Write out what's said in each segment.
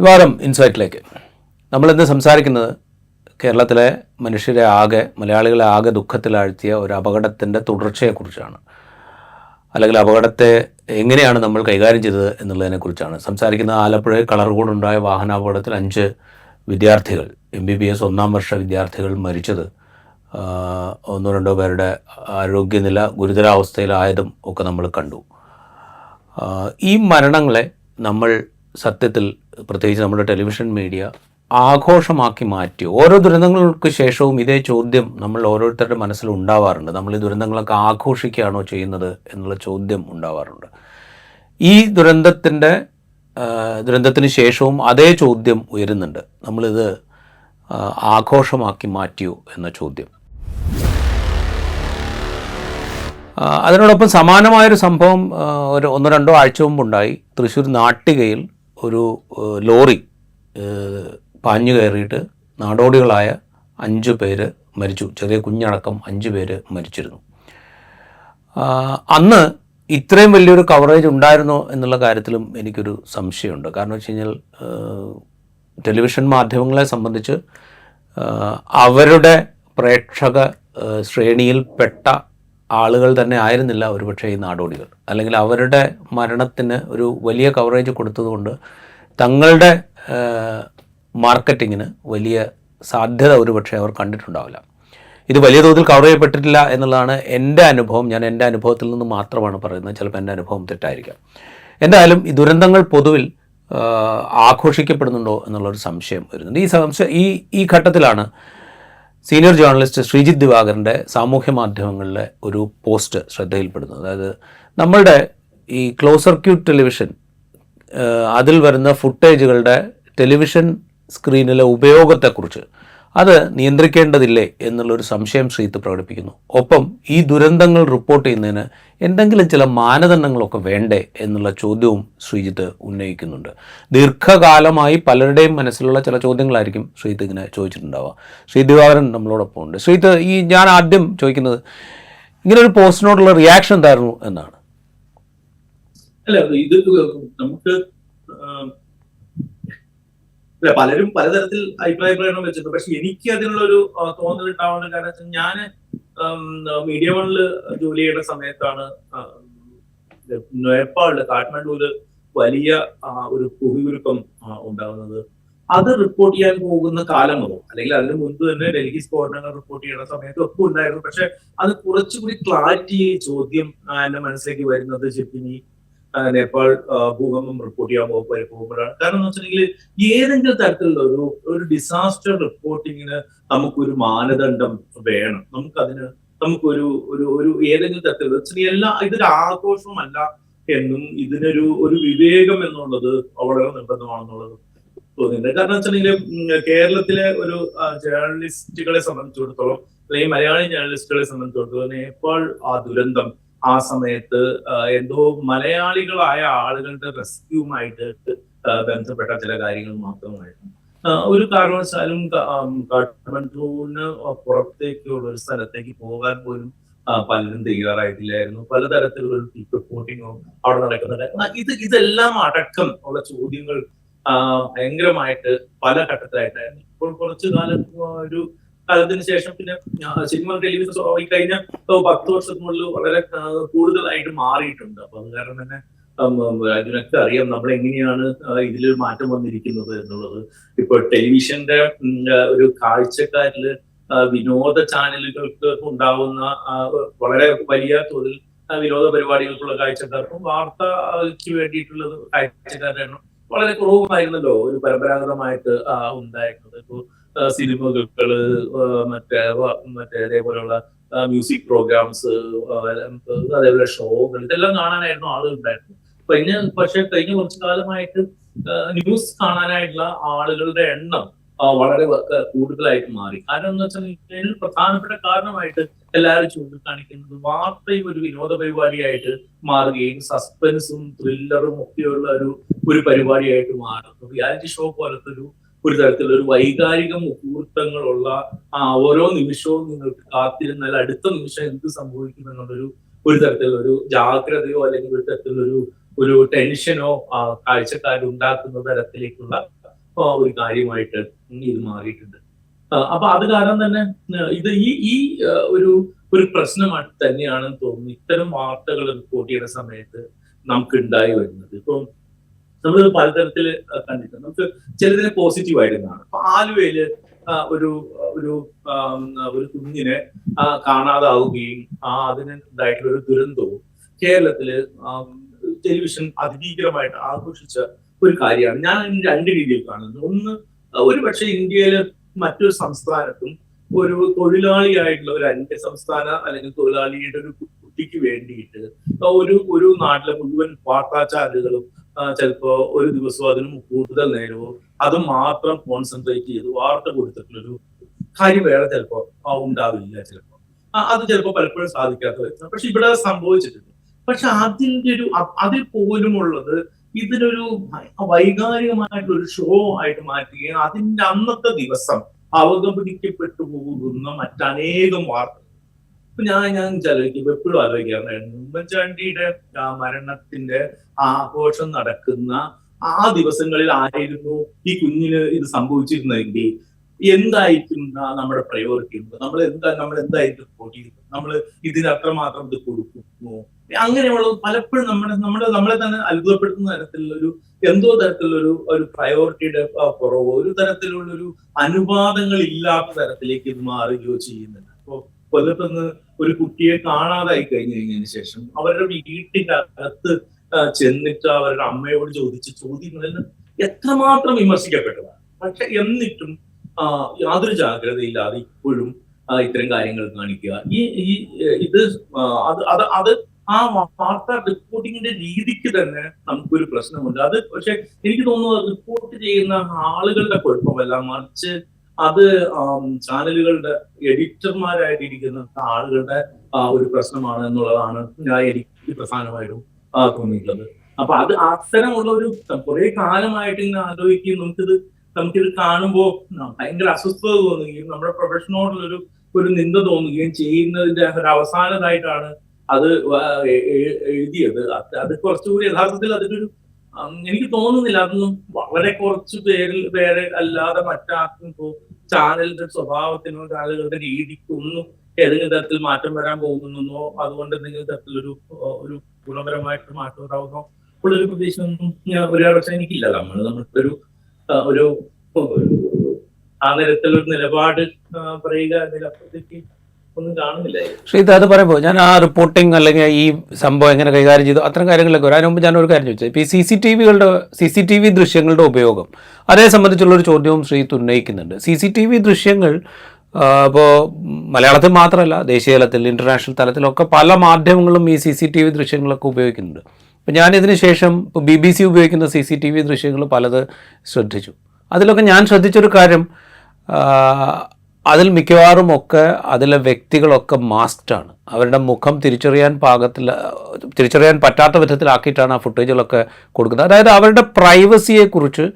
സ്വാഗതം ഇൻസൈറ്റിലേക്ക്. നമ്മളിന്ന് സംസാരിക്കുന്നത് കേരളത്തിലെ മലയാളികളെ ആകെ ദുഃഖത്തിലാഴ്ത്തിയ ഒരു അപകടത്തിൻ്റെ തുടർച്ചയെക്കുറിച്ചാണ്. അല്ലെങ്കിൽ അപകടത്തെ എങ്ങനെയാണ് നമ്മൾ കൈകാര്യം ചെയ്തത് എന്നുള്ളതിനെക്കുറിച്ചാണ് സംസാരിക്കുന്നത്. ആലപ്പുഴയിൽ കളർകോടുണ്ടായ വാഹനാപകടത്തിൽ 5 വിദ്യാർത്ഥികൾ, MBBS 1ാം വർഷ വിദ്യാർത്ഥികൾ മരിച്ചത്, 1-2 പേരുടെ ആരോഗ്യനില ഗുരുതരാവസ്ഥയിലായതും ഒക്കെ നമ്മൾ കണ്ടു. ഈ മരണങ്ങളെ നമ്മൾ സത്യത്തിൽ പ്രത്യേകിച്ച് നമ്മുടെ ടെലിവിഷൻ മീഡിയ ആഘോഷമാക്കി മാറ്റി. ഓരോ ദുരന്തങ്ങൾക്ക് ശേഷവും ഇതേ ചോദ്യം നമ്മൾ ഓരോരുത്തരുടെ മനസ്സിൽ ഉണ്ടാവാറുണ്ട്. നമ്മൾ ഈ ദുരന്തങ്ങളൊക്കെ ആഘോഷിക്കുകയാണോ ചെയ്യുന്നത് എന്നുള്ള ചോദ്യം ഉണ്ടാവാറുണ്ട്. ഈ ദുരന്തത്തിന് ശേഷവും അതേ ചോദ്യം ഉയരുന്നുണ്ട്. നമ്മളിത് ആഘോഷമാക്കി മാറ്റിയോ എന്ന ചോദ്യം. അതിനോടൊപ്പം സമാനമായൊരു സംഭവം ഒരു 1-2 ആഴ്ച മുമ്പുണ്ടായി. തൃശ്ശൂർ നാട്ടികയിൽ ഒരു ലോറി പാഞ്ഞു കയറിയിട്ട് നാടോടികളായ 5 പേര് മരിച്ചു. ചെറിയ കുഞ്ഞടക്കം 5 പേര് മരിച്ചിരുന്നു. അന്ന് ഇത്രയും വലിയൊരു കവറേജ് ഉണ്ടായിരുന്നോ എന്നുള്ള കാര്യത്തിലും എനിക്കൊരു സംശയമുണ്ട്. കാരണം വെച്ച് കഴിഞ്ഞാൽ ടെലിവിഷൻ മാധ്യമങ്ങളെ സംബന്ധിച്ച് അവരുടെ പ്രേക്ഷക ശ്രേണിയിൽപ്പെട്ട ആളുകൾ തന്നെ ആയിരുന്നില്ല ഒരുപക്ഷെ ഈ നാടോടികൾ. അല്ലെങ്കിൽ അവരുടെ മരണത്തിന് ഒരു വലിയ കവറേജ് കൊടുത്തതുകൊണ്ട് തങ്ങളുടെ മാർക്കറ്റിങ്ങിന് വലിയ സാധ്യത ഒരുപക്ഷെ അവർ കണ്ടിട്ടുണ്ടാവില്ല. ഇത് വലിയ തോതിൽ കവർ ചെയ്യപ്പെട്ടിട്ടില്ല എന്നുള്ളതാണ് എൻ്റെ അനുഭവം. ഞാൻ എൻ്റെ അനുഭവത്തിൽ നിന്ന് മാത്രമാണ് പറയുന്നത്. ചിലപ്പോൾ എൻ്റെ അനുഭവം തെറ്റായിരിക്കാം. എന്തായാലും ഈ ദുരന്തങ്ങൾ പൊതുവിൽ ആഘോഷിക്കപ്പെടുന്നുണ്ടോ എന്നുള്ളൊരു സംശയം വരുന്നുണ്ട്. ഈ ഘട്ടത്തിലാണ് സീനിയർ ജേർണലിസ്റ്റ് ശ്രീജിത്ത് ദിവാകരൻ്റെ സാമൂഹ്യ മാധ്യമങ്ങളിലെ ഒരു പോസ്റ്റ് ശ്രദ്ധയിൽപ്പെടുന്നത്. അതായത് നമ്മളുടെ ഈ ക്ലോസ് സർക്യൂട്ട് ടെലിവിഷൻ, അതിൽ വരുന്ന ഫുട്ടേജുകളുടെ ടെലിവിഷൻ സ്ക്രീനിലെ ഉപയോഗത്തെക്കുറിച്ച് അത് നിയന്ത്രിക്കേണ്ടതില്ലേ എന്നുള്ളൊരു സംശയം ശ്രീജിത്ത് പ്രകടിപ്പിക്കുന്നു. ഒപ്പം ഈ ദുരന്തങ്ങൾ റിപ്പോർട്ട് ചെയ്യുന്നതിന് എന്തെങ്കിലും ചില മാനദണ്ഡങ്ങളൊക്കെ വേണ്ടേ എന്നുള്ള ചോദ്യവും ശ്രീജിത്ത് ഉന്നയിക്കുന്നുണ്ട്. ദീർഘകാലമായി പലരുടെയും മനസ്സിലുള്ള ചില ചോദ്യങ്ങളായിരിക്കും ശ്രീജിത്ത് ഇങ്ങനെ ചോദിച്ചിട്ടുണ്ടാവുക. ശ്രീജിത്ത് ദിവാകരൻ നമ്മളോടൊപ്പം ഉണ്ട്. ശ്രീജിത്ത്, ഞാൻ ആദ്യം ചോദിക്കുന്നത് ഇങ്ങനൊരു പോസ്റ്റിനോടുള്ള റിയാക്ഷൻ എന്തായിരുന്നു എന്നാണ്. അല്ല, ഇത് നമുക്ക് പലരും പലതരത്തിൽ അഭിപ്രായ പ്രകടനം വെച്ചിട്ടുണ്ട്. പക്ഷെ എനിക്ക് അതിനുള്ളൊരു തോന്നൽ ഉണ്ടാവുന്ന കാരണം വെച്ചാൽ ഞാൻ മീഡിയ വണ്ണില് ജോലി ചെയ്യുന്ന സമയത്താണ് നേപ്പാളില് കാഠ്മണ്ഡുവില് വലിയ ഒരു പുകയുരുക്കം ഉണ്ടാകുന്നത്. അത് റിപ്പോർട്ട് ചെയ്യാൻ പോകുന്ന കാലം മുതൽ, അല്ലെങ്കിൽ അതിന് മുൻപ് തന്നെ ഡൽഹി സ്ഫോടനങ്ങൾ റിപ്പോർട്ട് ചെയ്യുന്ന സമയത്തും ഒക്കെ ഉണ്ടായിരുന്നു. പക്ഷെ അത് കുറച്ചുകൂടി ക്ലാരിറ്റി ചോദ്യം എന്റെ മനസ്സിലേക്ക് വരുന്നത് ശരിക്കും നേപ്പാൾ ഭൂകമ്പം റിപ്പോർട്ട് ചെയ്യാൻ പോകുമ്പോഴാണ്. കാരണം എന്ന് വെച്ചിട്ടുണ്ടെങ്കിൽ ഏതെങ്കിലും തരത്തിലുള്ള ഒരു ഡിസാസ്റ്റർ റിപ്പോർട്ടിങ്ങിന് നമുക്കൊരു മാനദണ്ഡം വേണം. നമുക്കൊരു ഏതെങ്കിലും തരത്തിലുള്ള ഇതൊരു ആഘോഷമല്ല എന്നും ഇതിനൊരു വിവേകം എന്നുള്ളത് വളരെ നിർബന്ധമാണെന്നുള്ളത് തോന്നിയിട്ടുണ്ട്. കാരണം വെച്ചിട്ടുണ്ടെങ്കിൽ കേരളത്തിലെ ഒരു ജേർണലിസ്റ്റുകളെ സംബന്ധിച്ചിടത്തോളം, അല്ലെങ്കിൽ മലയാളി ജേർണലിസ്റ്റുകളെ സംബന്ധിച്ചിടത്തോളം നേപ്പാൾ ദുരന്തം ആ സമയത്ത് എന്തോ മലയാളികളായ ആളുകളുടെ റെസ്ക്യൂമായിട്ട് ബന്ധപ്പെട്ട ചില കാര്യങ്ങൾ മാത്രമായിരുന്നു. ഒരു കാരണവശാലും കാഠ്മണ്ഡുവിന് പുറത്തേക്കുള്ള ഒരു സ്ഥലത്തേക്ക് പോകാൻ പോലും പലരും തയ്യാറായിട്ടില്ലായിരുന്നു. പലതരത്തിലുള്ള റിപ്പോർട്ടിങ്ങോ അവിടെ നടക്കുന്നുണ്ട്. ഇതെല്ലാം അടക്കം ഉള്ള ചോദ്യങ്ങൾ ഭയങ്കരമായിട്ട് പല ഘട്ടത്തിലായിട്ടായിരുന്നു. ഇപ്പോൾ കുറച്ചു കാലത്തിന് ശേഷം പിന്നെ സിനിമ ടെലിവിഷൻ ഈ കഴിഞ്ഞ 10 വർഷത്തിനുള്ളിൽ വളരെ കൂടുതലായിട്ട് മാറിയിട്ടുണ്ട്. അപ്പൊ അത് കാരണം തന്നെ അതിനൊക്കെ അറിയാം നമ്മൾ എങ്ങനെയാണ് ഇതിൽ മാറ്റം വന്നിരിക്കുന്നത് എന്നുള്ളത്. ഇപ്പൊ ടെലിവിഷന്റെ ഒരു കാഴ്ചക്കാരില് വിനോദ ചാനലുകൾക്ക് ഉണ്ടാവുന്ന വളരെ വലിയ തോതിൽ വിനോദ പരിപാടികൾക്കുള്ള കാഴ്ചക്കാർക്കും വാർത്തയ്ക്ക് വേണ്ടിയിട്ടുള്ളത് കാഴ്ചക്കാരുടെ എണ്ണം വളരെ കുറവുമായിരുന്നല്ലോ ഒരു പരമ്പരാഗതമായിട്ട് ഉണ്ടായിരുന്നത്. ഇപ്പൊ സിനിമകള്, മറ്റേ അതേപോലെയുള്ള മ്യൂസിക് പ്രോഗ്രാംസ്, അതേപോലെ ഷോകൾ, ഇതെല്ലാം കാണാനായിരുന്നു ആളുകൾ ഉണ്ടായിരുന്നത്. പക്ഷെ കഴിഞ്ഞ കുറച്ചു കാലമായിട്ട് ന്യൂസ് കാണാനായിട്ടുള്ള ആളുകളുടെ എണ്ണം വളരെ കൂടുതലായിട്ട് മാറി. കാരണം എന്ന് വെച്ചാൽ പ്രധാനപ്പെട്ട കാരണമായിട്ട് എല്ലാവരും ചൂണ്ടിക്കാണിക്കുന്നത് വാർത്തയും ഒരു വിനോദ പരിപാടിയായിട്ട് മാറുകയും സസ്പെൻസും ത്രില്ലറും ഒക്കെയുള്ള ഒരു പരിപാടിയായിട്ട് മാറുന്നു. റിയാലിറ്റി ഷോ പോലത്തെ ഒരു തരത്തിലുള്ള ഒരു വൈകാരിക മുഹൂർത്തങ്ങളുള്ള ഓരോ നിമിഷവും നിങ്ങൾക്ക് കാത്തിരുന്നാൽ അടുത്ത നിമിഷം എന്ത് സംഭവിക്കും ഒരു തരത്തിലുള്ള ഒരു ജാഗ്രതയോ അല്ലെങ്കിൽ ഒരു തരത്തിലുള്ള ഒരു ടെൻഷനോ കാഴ്ചക്കാരുണ്ടാക്കുന്ന തരത്തിലേക്കുള്ള ഒരു കാര്യമായിട്ട് ഇത് മാറിയിട്ടുണ്ട്. അപ്പൊ അത് കാരണം തന്നെ ഇത് ഈ ഈ ഒരു ഒരു പ്രശ്നമായിട്ട് തന്നെയാണ് തോന്നുന്നു ഇത്തരം വാർത്തകൾ റിപ്പോർട്ട് ചെയ്യുന്ന സമയത്ത് നമുക്ക് ഉണ്ടായി വരുന്നത്. ഇപ്പം നമ്മൾ പലതരത്തിൽ കണ്ടിട്ടുണ്ട്. നമുക്ക് ചിലതിനെ പോസിറ്റീവ് ആയിരുന്നാണ്. അപ്പൊ ആലുവയില് ഒരു ഒരു ഒരു കുഞ്ഞിനെ കാണാതാവുകയും അതിനുണ്ടായിട്ടുള്ള ഒരു ദുരന്തവും കേരളത്തില് ടെലിവിഷൻ അതിഭീകരമായിട്ട് ആഘോഷിച്ച ഒരു കാര്യമാണ്. ഞാൻ രണ്ട് രീതിയിൽ കാണുന്നത്. ഒന്ന്, ഒരു പക്ഷേ ഇന്ത്യയില് മറ്റൊരു സംസ്ഥാനത്തും ഒരു തൊഴിലാളിയായിട്ടുള്ള ഒരു അന്യ സംസ്ഥാന അല്ലെങ്കിൽ തൊഴിലാളിയുടെ ഒരു കുട്ടിക്ക് വേണ്ടിയിട്ട് ഒരു നാട്ടിലെ മുഴുവൻ വാർത്താ ചാനലുകളും ചിലപ്പോ ഒരു ദിവസവും അതിനും കൂടുതൽ നേരവും അത് മാത്രം കോൺസെൻട്രേറ്റ് ചെയ്ത് വാർത്ത കൊടുത്തിട്ടുള്ളൊരു കാര്യം വേറെ ചിലപ്പോ ഉണ്ടാവില്ല. ചിലപ്പോ അത് ചിലപ്പോ പലപ്പോഴും സാധിക്കാത്ത വരുന്നത്. പക്ഷെ ഇവിടെ സംഭവിച്ചിട്ടുണ്ട്. പക്ഷെ അതിൽ പോലും ഉള്ളത് ഇതിനൊരു വൈകാരികമായിട്ടുള്ള ഒരു ഷോ ആയിട്ട് മാറ്റുകയും അതിന്റെ അന്നത്തെ ദിവസം അവഗണിക്കപ്പെട്ടു പോകുന്ന മറ്റനേകം വാർത്തകൾ. ഇപ്പൊ ഞാൻ ആലോചിക്കുമ്പോ എപ്പോഴും ആലോചിക്കാറുണ്ടായിരുന്നു, ഉമ്മൻചാണ്ടിയുടെ മരണത്തിന്റെ ആഘോഷം നടക്കുന്ന ആ ദിവസങ്ങളിൽ ആയിരുന്നു ഈ കുഞ്ഞിന് ഇത് സംഭവിച്ചിരുന്നതെങ്കിൽ എന്തായിരിക്കും നമ്മുടെ പ്രയോറിറ്റി? നമ്മൾ എന്തായിരിക്കും റിപ്പോർട്ട് ചെയ്യുന്നത്? നമ്മൾ ഇതിന് അത്രമാത്രം ഇത് കൊടുക്കുന്നു? അങ്ങനെയുള്ള പലപ്പോഴും നമ്മളെ തന്നെ അത്ഭുതപ്പെടുത്തുന്ന തരത്തിലുള്ള എന്തോ തരത്തിലുള്ള ഒരു പ്രയോറിറ്റിയുടെ കുറവോ ഒരു തരത്തിലുള്ള ഒരു അനുപാതങ്ങൾ ഇല്ലാത്ത തരത്തിലേക്ക് ഇത് മാറുകയോ ചെയ്യുന്നുണ്ട്. അപ്പോ കൊല്ലത്തുനിന്ന് ഒരു കുട്ടിയെ കാണാതായി കഴിഞ്ഞതിന് ശേഷം അവരുടെ വീട്ടിന്റെ അകത്ത് ചെന്നിട്ട് അവരുടെ അമ്മയോട് ചോദിച്ച ചോദ്യങ്ങളിൽ എത്രമാത്രം വിമർശിക്കപ്പെട്ടതാണ്. പക്ഷെ എന്നിട്ടും യാതൊരു ജാഗ്രതയില്ലാതെ ഇപ്പോഴും ഇത്തരം കാര്യങ്ങൾ കാണിക്കുക. ഇത് അത് ആ വാർത്താ റിപ്പോർട്ടിങ്ങിന്റെ രീതിക്ക് തന്നെ നമുക്കൊരു പ്രശ്നമുണ്ട്. അത് പക്ഷെ എനിക്ക് തോന്നുന്നത് റിപ്പോർട്ട് ചെയ്യുന്ന ആളുകളുടെ കുഴപ്പമല്ല, മറിച്ച് അത് ചാനലുകളുടെ എഡിറ്റർമാരായിട്ടിരിക്കുന്ന ആളുകളുടെ ഒരു പ്രശ്നമാണ് എന്നുള്ളതാണ് എനിക്ക് പ്രധാനമായിട്ടും തോന്നിയിട്ടുള്ളത്. അപ്പൊ അത് അത്തരമുള്ള ഒരു കുറെ കാലമായിട്ട് ഇങ്ങനെ ആലോചിക്കുകയും നമുക്കിത് കാണുമ്പോൾ ഭയങ്കര അസ്വസ്ഥത തോന്നുകയും നമ്മുടെ പ്രൊഫഷനോടുള്ളൊരു നിന്ദ തോന്നുകയും ചെയ്യുന്നതിന്റെ ഒരു അവസാനമായിട്ടാണ് അത് എഴുതിയത്. അത് കുറച്ചുകൂടി യഥാർത്ഥത്തിൽ അതിനൊരു എനിക്ക് തോന്നുന്നില്ല അതൊന്നും വളരെ കുറച്ചു പേരെ അല്ലാതെ മറ്റാർക്കും ചാനലിന്റെ സ്വഭാവത്തിനോ ചാനലുകളുടെ രീതിക്കൊന്നും ഏതെങ്കിലും തരത്തിൽ മാറ്റം വരാൻ പോകുന്നോ അതുകൊണ്ട് എന്തെങ്കിലും തരത്തിലൊരു ഗുണപരമായിട്ട് മാറ്റം ഉണ്ടാവുന്നോ ഉള്ളൊരു പ്രതീക്ഷയൊന്നും ഒരാഴ്ച എനിക്കില്ല. നമുക്കൊരു ഒരു ആ തരത്തിലൊരു നിലപാട് പറയുക അതിലപ്പുറത്തേക്ക് ഒന്നും കാണുന്നില്ല. പക്ഷേ അത് പറയുമ്പോൾ ഞാൻ ആ റിപ്പോർട്ടിംഗ് അല്ലെങ്കിൽ ഈ സംഭവം എങ്ങനെ കൈകാര്യം ചെയ്തു അത്തരം കാര്യങ്ങളൊക്കെ അതിന് മുമ്പ് ഞാനൊരു കാര്യം ചോദിച്ചത്, ഇപ്പോൾ ഈ CCTV ദൃശ്യങ്ങളുടെ ഉപയോഗം അതേ സംബന്ധിച്ചുള്ളൊരു ചോദ്യവും ശ്രീത്ത് ഉന്നയിക്കുന്നുണ്ട്. CCTV ദൃശ്യങ്ങൾ ഇപ്പോൾ മലയാളത്തിൽ മാത്രമല്ല ദേശീയ തലത്തിൽ ഇൻ്റർനാഷണൽ തലത്തിലൊക്കെ പല മാധ്യമങ്ങളും ഈ CCTV ദൃശ്യങ്ങളൊക്കെ ഉപയോഗിക്കുന്നുണ്ട്. അപ്പോൾ ഞാനിതിന് ശേഷം ഇപ്പോൾ BBC ഉപയോഗിക്കുന്ന CCTV ദൃശ്യങ്ങൾ പലത് ശ്രദ്ധിച്ചു. അതിലൊക്കെ ഞാൻ ശ്രദ്ധിച്ചൊരു കാര്യം, അതിൽ മിക്കവാറും ഒക്കെ അതിലെ വ്യക്തികളൊക്കെ മാസ്ക്ഡാണ്. അവരുടെ മുഖം തിരിച്ചറിയാൻ പറ്റാത്ത വിധത്തിലാക്കിയിട്ടാണ് ആ ഫുട്ടേജുകളൊക്കെ കൊടുക്കുന്നത്. അതായത് അവരുടെ പ്രൈവസിയെക്കുറിച്ച്,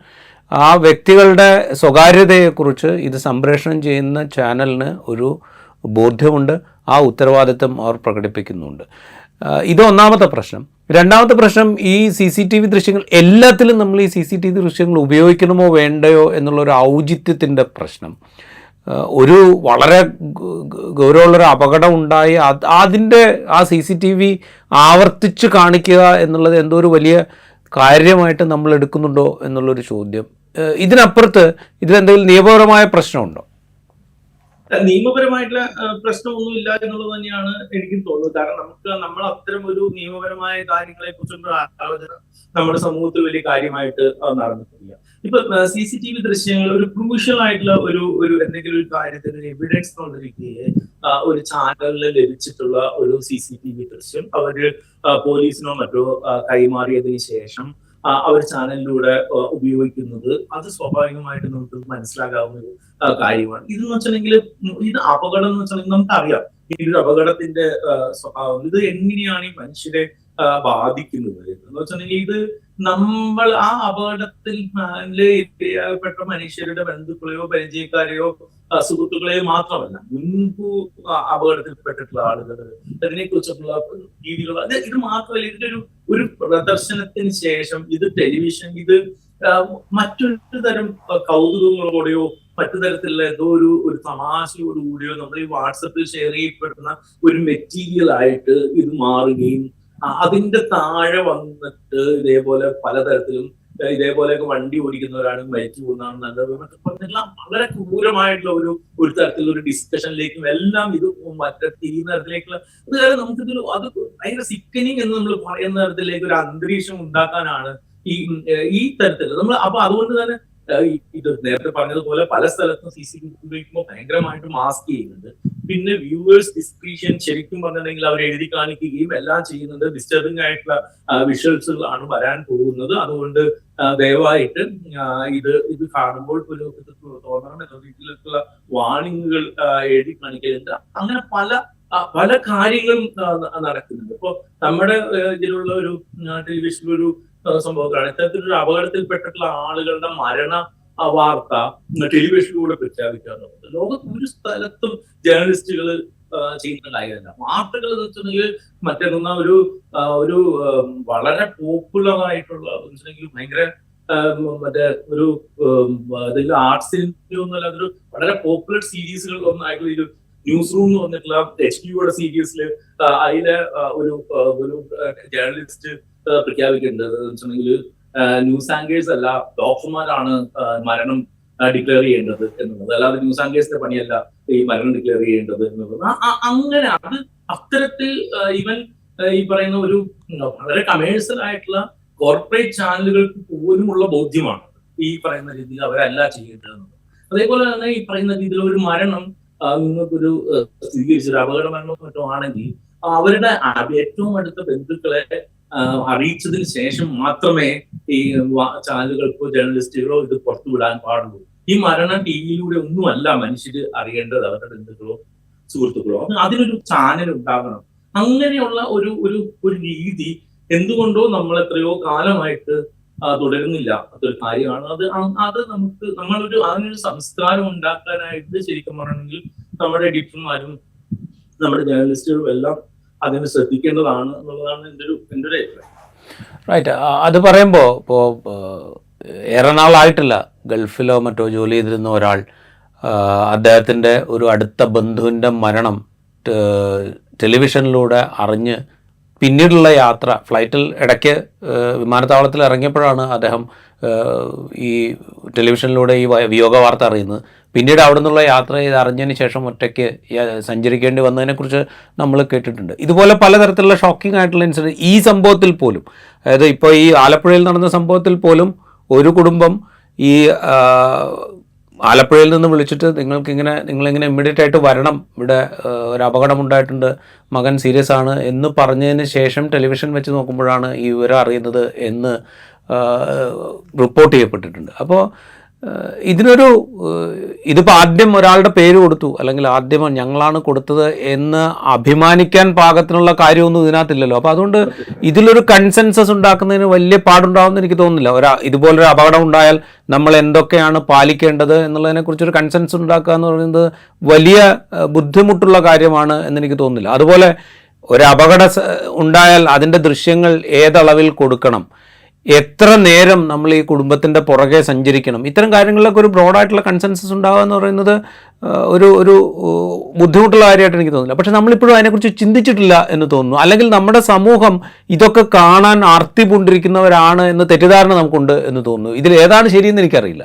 ആ വ്യക്തികളുടെ സ്വകാര്യതയെക്കുറിച്ച് ഇത് സംപ്രേഷണം ചെയ്യുന്ന ചാനലിന് ഒരു ബോധ്യമുണ്ട്, ആ ഉത്തരവാദിത്വം അവർ പ്രകടിപ്പിക്കുന്നുണ്ട്. ഇത് ഒന്നാമത്തെ പ്രശ്നം. രണ്ടാമത്തെ പ്രശ്നം, ഈ CCTV ദൃശ്യങ്ങൾ എല്ലാത്തിലും നമ്മൾ ഈ CCTV ദൃശ്യങ്ങൾ ഉപയോഗിക്കണമോ വേണ്ടയോ എന്നുള്ളൊരു ഔചിത്യത്തിൻ്റെ പ്രശ്നം. ഒരു വളരെ ഗൗരവമുള്ളൊരു അപകടം ഉണ്ടായി അതിൻ്റെ ആ CCTV ആവർത്തിച്ച് കാണിക്കുക എന്നുള്ളത് എന്തോ ഒരു വലിയ കാര്യമായിട്ട് നമ്മൾ എടുക്കുന്നുണ്ടോ എന്നുള്ളൊരു ചോദ്യം. ഇതിനപ്പുറത്ത് ഇതിലെന്തെങ്കിലും നിയമപരമായ പ്രശ്നമുണ്ടോ? നിയമപരമായിട്ടുള്ള പ്രശ്നമൊന്നും ഇല്ല എന്നുള്ളത് തന്നെയാണ് എനിക്കും തോന്നുന്നത്. കാരണം നമ്മൾ അത്തരം ഒരു നിയമപരമായ കാര്യങ്ങളെ കുറിച്ചുള്ള ആലോചന നമ്മുടെ സമൂഹത്തിൽ വലിയ കാര്യമായിട്ട് നടന്നിട്ടില്ല. ഇപ്പൊ CCTV ദൃശ്യങ്ങൾ ഒരു ക്രൂഷ്യൽ ആയിട്ടുള്ള ഒരു എന്തെങ്കിലും ഒരു കാര്യത്തിന് എവിഡൻസ് എന്നുള്ളതിരിക്കെ ഒരു ചാനലിന് ലഭിച്ചിട്ടുള്ള ഒരു CCTV ദൃശ്യം അവര് പോലീസിനോ മറ്റോ കൈമാറിയതിന് ശേഷം അവർ ചാനലിലൂടെ ഉപയോഗിക്കുന്നത് അത് സ്വാഭാവികമായിട്ട് നമുക്ക് മനസ്സിലാകാവുന്ന ഒരു കാര്യമാണ്. ഇതെന്ന് വെച്ചിട്ടുണ്ടെങ്കിൽ ഇത് അപകടം എന്ന് വെച്ചിട്ടുണ്ടെങ്കിൽ നമുക്കറിയാം ഈ ഒരു അപകടത്തിന്റെ സ്വഭാവം. ഇത് എങ്ങനെയാണ് ഈ മനുഷ്യരെ ബാധിക്കുന്നത് എന്ന് വെച്ചിട്ടുണ്ടെങ്കിൽ ഇത് നമ്മൾ ആ അപകടത്തിൽ ഇരയാക്കപ്പെട്ട മനുഷ്യരുടെ ബന്ധുക്കളെയോ പരിചയക്കാരെയോ സുഹൃത്തുക്കളെയോ മാത്രമല്ല, മുൻപ് അപകടത്തിൽപ്പെട്ടിട്ടുള്ള ആളുകൾ, അതിനെക്കുറിച്ചുള്ള രീതികൾ, ഇത് മാത്രമല്ല ഇതിന്റെ ഒരു പ്രദർശനത്തിന് ശേഷം ഇത് ടെലിവിഷൻ ഇത് മറ്റൊരു തരം കൗതുകങ്ങളോടെയോ മറ്റു തരത്തിലുള്ള ഏതോ ഒരു തമാശയോടുകൂടിയോ നമ്മൾ ഈ വാട്സപ്പിൽ ഷെയർ ചെയ്യപ്പെടുന്ന ഒരു മെറ്റീരിയൽ ആയിട്ട് ഇത് മാറുകയും അതിന്റെ താഴെ വന്നിട്ട് ഇതേപോലെ പലതരത്തിലും ഇതേപോലെയൊക്കെ വണ്ടി ഓടിക്കുന്നവരാണ് മരിച്ചു പോകുന്നതാണ് നല്ലത് എന്നൊക്കെ പറഞ്ഞെല്ലാം വളരെ ക്രൂരമായിട്ടുള്ള ഒരു തരത്തിലുള്ള ഒരു ഡിസ്കഷനിലേക്കും എല്ലാം ഇത് മറ്റേ തിരിയുന്ന തരത്തിലേക്കുള്ള അത് കാരണം നമുക്കിതൊരു അത് ഭയങ്കര സിക്കനിങ് എന്ന് നമ്മൾ പറയുന്ന തരത്തിലേക്ക് ഒരു അന്തരീക്ഷം ഉണ്ടാക്കാനാണ് ഈ തരത്തിൽ നമ്മൾ അപ്പൊ അതുകൊണ്ട് തന്നെ ഇത് നേരത്തെ പറഞ്ഞതുപോലെ പല സ്ഥലത്തും CCTV ഭയങ്കരമായിട്ട് മാസ്ക് ചെയ്യുന്നുണ്ട്. പിന്നെ വ്യൂവേഴ്സ് ഡിസ്ക്രിപ്ഷൻ ശരിക്കും പറഞ്ഞിട്ടുണ്ടെങ്കിൽ അവർ എഴുതി കാണിക്കുകയും എല്ലാം ചെയ്യുന്നത് ഡിസ്റ്റർബിംഗ് ആയിട്ടുള്ള വിഷ്വൽസുകളാണ് വരാൻ പോകുന്നത്. അതുകൊണ്ട് ദയവായിട്ട് ഇത് കാണുമ്പോൾ ഒരു തോന്നണം എന്ന രീതിയിലുള്ള വാണിങ്ങുകൾ എഴുതി കാണിക്കുന്നുണ്ട്. അങ്ങനെ പല കാര്യങ്ങളും നടക്കുന്നുണ്ട്. ഇപ്പൊ നമ്മുടെ ഇതിലുള്ള ഒരു ടെലിവിഷനിലൊരു സംഭവത്തിലാണ് ഇത്തരത്തിലൊരു അപകടത്തിൽപ്പെട്ടിട്ടുള്ള ആളുകളുടെ മരണ വാർത്ത ടെലിവിഷനിലൂടെ പ്രഖ്യാപിക്കാറുണ്ട്. ലോകത്ത് ഒരു സ്ഥലത്തും ജേർണലിസ്റ്റുകൾ ചെയ്യുന്ന കാര്യമല്ല. വാർത്തകൾ എന്ന് വെച്ചിട്ടുണ്ടെങ്കിൽ മറ്റൊന്ന ഒരു വളരെ പോപ്പുലർ ആയിട്ടുള്ള ഭയങ്കര മറ്റേ ഒരു ആർട്സിന്റെ ഒന്നും അല്ല, അതൊരു വളരെ പോപ്പുലർ സീരീസുകൾ ഒന്നായിട്ടുള്ള ഒരു ന്യൂസ് റൂം എന്ന് പറഞ്ഞിട്ടുള്ള HBO സീരീസിൽ അതിലെ ഒരു ജേർണലിസ്റ്റ് പ്രഖ്യാപിക്കേണ്ടത് വെച്ചിട്ടുണ്ടെങ്കിൽ ന്യൂസ് ആങ്കേഴ്സ് അല്ല ഡോക്ടർമാരാണ് മരണം ഡിക്ലെയർ ചെയ്യേണ്ടത് എന്നുള്ളത്, അല്ലാതെ ന്യൂസ് ആങ്കേഴ്സിന്റെ പണിയല്ല ഈ മരണം ഡിക്ലെയർ ചെയ്യേണ്ടത് എന്നുള്ളത്. അങ്ങനെ അത് അത്തരത്തിൽ ഈവൻ ഈ പറയുന്ന ഒരു വളരെ കമേഴ്സ്യൽ ആയിട്ടുള്ള കോർപ്പറേറ്റ് ചാനലുകൾക്ക് പോലുമുള്ള ബോധ്യമാണ് ഈ പറയുന്ന രീതിയിൽ അവരല്ല ചെയ്യേണ്ടതെന്നത്. അതേപോലെ തന്നെ ഈ പറയുന്ന രീതിയിൽ ഒരു മരണം നിങ്ങൾക്കൊരു സ്ഥിരീകരിച്ചൊരു അപകട മരണമോ മറ്റോ ആണെങ്കിൽ അവരുടെ ഏറ്റവും അടുത്ത ബന്ധുക്കളെ അറിയിച്ചതിന് ശേഷം മാത്രമേ ഈ ചാനലുകൾക്കോ ജേർണലിസ്റ്റുകളോ ഇത് പുറത്തുവിടാൻ പാടുള്ളൂ. ഈ മരണം TV-യിലൂടെ ഒന്നുമല്ല മനുഷ്യര് അറിയേണ്ടത്, അവരുടെ ബന്ധുക്കളോ സുഹൃത്തുക്കളോ. അതിനൊരു ചാനൽ ഉണ്ടാകണം. അങ്ങനെയുള്ള ഒരു രീതി എന്തുകൊണ്ടോ നമ്മൾ എത്രയോ കാലമായിട്ട് തുടരുന്നില്ല. അതൊരു കാര്യമാണ്. അത് അതിനൊരു സംസ്കാരം ഉണ്ടാക്കാനായിട്ട് ശരിക്കും പറയണമെങ്കിൽ നമ്മുടെ എഡിറ്റർമാരും നമ്മുടെ ജേർണലിസ്റ്റുകളും എല്ലാം അതിന് ശ്രദ്ധിക്കേണ്ടതാണ് എന്നുള്ളതാണ് എൻ്റെ ഒരു അഭിപ്രായം. റൈറ്റ്. അത് പറയുമ്പോൾ ഇപ്പോൾ ഏറെ നാളായിട്ടില്ല ഗൾഫിലോ മറ്റോ ജോലി ചെയ്തിരുന്ന ഒരാൾ അദ്ദേഹത്തിൻ്റെ ഒരു അടുത്ത ബന്ധുവിൻ്റെ മരണം ടെലിവിഷനിലൂടെ അറിഞ്ഞ് പിന്നീടുള്ള യാത്ര ഫ്ലൈറ്റിൽ ഇടയ്ക്ക് വിമാനത്താവളത്തിൽ ഇറങ്ങിയപ്പോഴാണ് അദ്ദേഹം ഈ ടെലിവിഷനിലൂടെ ഈ വിയോഗ വാർത്ത അറിയുന്നത്. പിന്നീട് അവിടെ നിന്നുള്ള യാത്ര ചെയ്ത് അറിഞ്ഞതിന് ശേഷം ഒറ്റയ്ക്ക് സഞ്ചരിക്കേണ്ടി വന്നതിനെക്കുറിച്ച് നമ്മൾ കേട്ടിട്ടുണ്ട്. ഇതുപോലെ പലതരത്തിലുള്ള ഷോക്കിംഗ് ആയിട്ടുള്ള ഇൻസിഡൻറ്റ് ഈ സംഭവത്തിൽ പോലും, അതായത് ഇപ്പോൾ ഈ ആലപ്പുഴയിൽ നടന്ന സംഭവത്തിൽ പോലും ഒരു കുടുംബം ഈ ആലപ്പുഴയിൽ നിന്ന് വിളിച്ചിട്ട് നിങ്ങളിങ്ങനെ ഇമ്മീഡിയറ്റ് ആയിട്ട് വരണം, ഇവിടെ ഒരു അപകടമുണ്ടായിട്ടുണ്ട്, മകൻ സീരിയസ് ആണ് എന്ന് പറഞ്ഞതിന് ശേഷം ടെലിവിഷൻ വെച്ച് നോക്കുമ്പോഴാണ് ഈ വിവരം അറിയുന്നത് എന്ന് റിപ്പോർട്ട് ചെയ്യപ്പെട്ടിട്ടുണ്ട്. അപ്പോൾ ഇതിപ്പോൾ ആദ്യം ഒരാളുടെ പേര് കൊടുത്തു, അല്ലെങ്കിൽ ആദ്യം ഞങ്ങളാണ് കൊടുത്തത് എന്ന് അഭിമാനിക്കാൻ പാകത്തിനുള്ള കാര്യമൊന്നും ഇതിനകത്തില്ലല്ലോ. അപ്പോൾ അതുകൊണ്ട് ഇതിലൊരു കൺസെൻസസ് ഉണ്ടാക്കുന്നതിന് വലിയ പാടുണ്ടാവുമെന്ന് എനിക്ക് തോന്നുന്നില്ല. ഇതുപോലൊരു അപകടം ഉണ്ടായാൽ നമ്മൾ എന്തൊക്കെയാണ് പാലിക്കേണ്ടത് എന്നുള്ളതിനെക്കുറിച്ചൊരു കൺസെൻസസ് ഉണ്ടാക്കുക എന്ന് പറയുന്നത് വലിയ ബുദ്ധിമുട്ടുള്ള കാര്യമാണ് എന്നെനിക്ക് തോന്നുന്നില്ല. അതുപോലെ ഒരു അപകടം ഉണ്ടായാൽ അതിൻ്റെ ദൃശ്യങ്ങൾ ഏതളവിൽ കൊടുക്കണം, എത്ര നേരം നമ്മൾ ഈ കുടുംബത്തിൻ്റെ പുറകെ സഞ്ചരിക്കണം, ഇത്തരം കാര്യങ്ങളിലൊക്കെ ഒരു ബ്രോഡായിട്ടുള്ള കൺസെൻസസ് ഉണ്ടാവുക എന്ന് പറയുന്നത് ഒരു ബുദ്ധിമുട്ടുള്ള കാര്യമായിട്ട് എനിക്ക് തോന്നുന്നില്ല. പക്ഷേ നമ്മളിപ്പോഴും അതിനെക്കുറിച്ച് ചിന്തിച്ചിട്ടില്ല എന്ന് തോന്നുന്നു. അല്ലെങ്കിൽ നമ്മുടെ സമൂഹം ഇതൊക്കെ കാണാൻ ആർത്തി പൂണ്ടിരിക്കുന്നവരാണ് എന്ന് തെറ്റിദ്ധാരണ നമുക്കുണ്ട് എന്ന് തോന്നുന്നു. ഇതിൽ ഏതാണ് ശരിയെന്ന് എനിക്കറിയില്ല.